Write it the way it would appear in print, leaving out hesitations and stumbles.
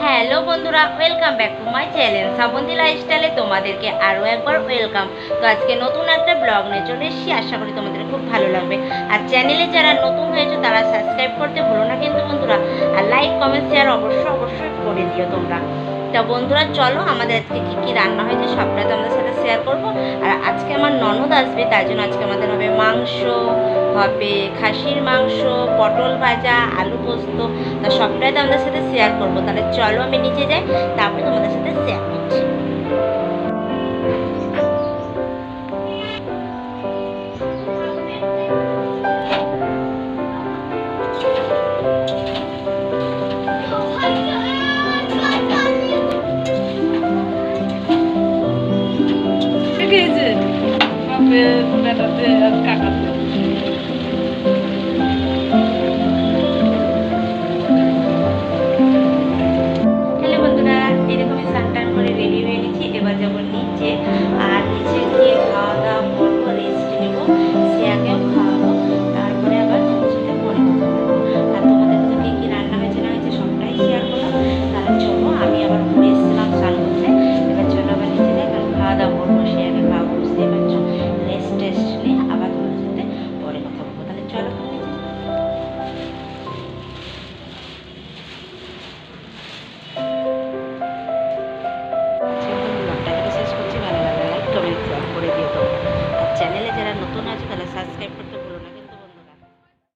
Hello বন্ধুরা, welcome back to my channel Shrabanti লাইফস্টাইলে তোমাদেরকে আরও একবার ওয়েলকাম। তো আজকে নতুন একটা ব্লগ নিয়ে চলে এসেছি, আশা করি তোমাদের খুব ভালো লাগবে। আর চ্যানেলে যারা নতুন হয়েছে তারা সাবস্ক্রাইব করতে ভুলো না কিন্তু বন্ধুরা, আর লাইক কমেন্ট শেয়ার অবশ্যই করে দিও তোমরা। তা বন্ধুরা চলো, আমাদের আজকে কী কী রান্না হয়েছে সবটাই তোমাদের সাথে শেয়ার করবো। আর আজকে আমার ননদ আসবে, তাই জন্য আজকে আমাদের হবে মাংস, হবে খাসির মাংস, পটল ভাজা, আলু পোস্ত। তা সবটাই তো আমাদের সাথে শেয়ার করবো। তাহলে চলো আমি নিচে যাই, তারপরে তোমাদের সাথে শেয়ার করছি। খেয়েছে বাপের বেটাতে আর কাকাতে। হ্যালো বন্ধুরা, এরকম স্নান টান করে রেডি হয়ে নিচ্ছি, এবার যাবো নিচে। আর নিচে গিয়ে খাওয়া দাওয়া করবো, রেস্ট নেবো, শ্রেয়াকেও খাওয়াবো, তারপরে আবার তোমাদের সাথে পরে কথা বলবো। আর তোমাদের তো কী কী রান্না হয়েছে না হয়েছে সবটাই শেয়ার করবো। তাহলে চলো, আমি আবার ঘুরে এসেছিলাম স্নান করতে, এবার চলো আবার নিচে যাই, কারণ খাওয়া দাওয়া করবো, শ্রেয়াকে খাওয়াবো, বুঝতেই পারছো। রেস্ট টেস্ট নিয়ে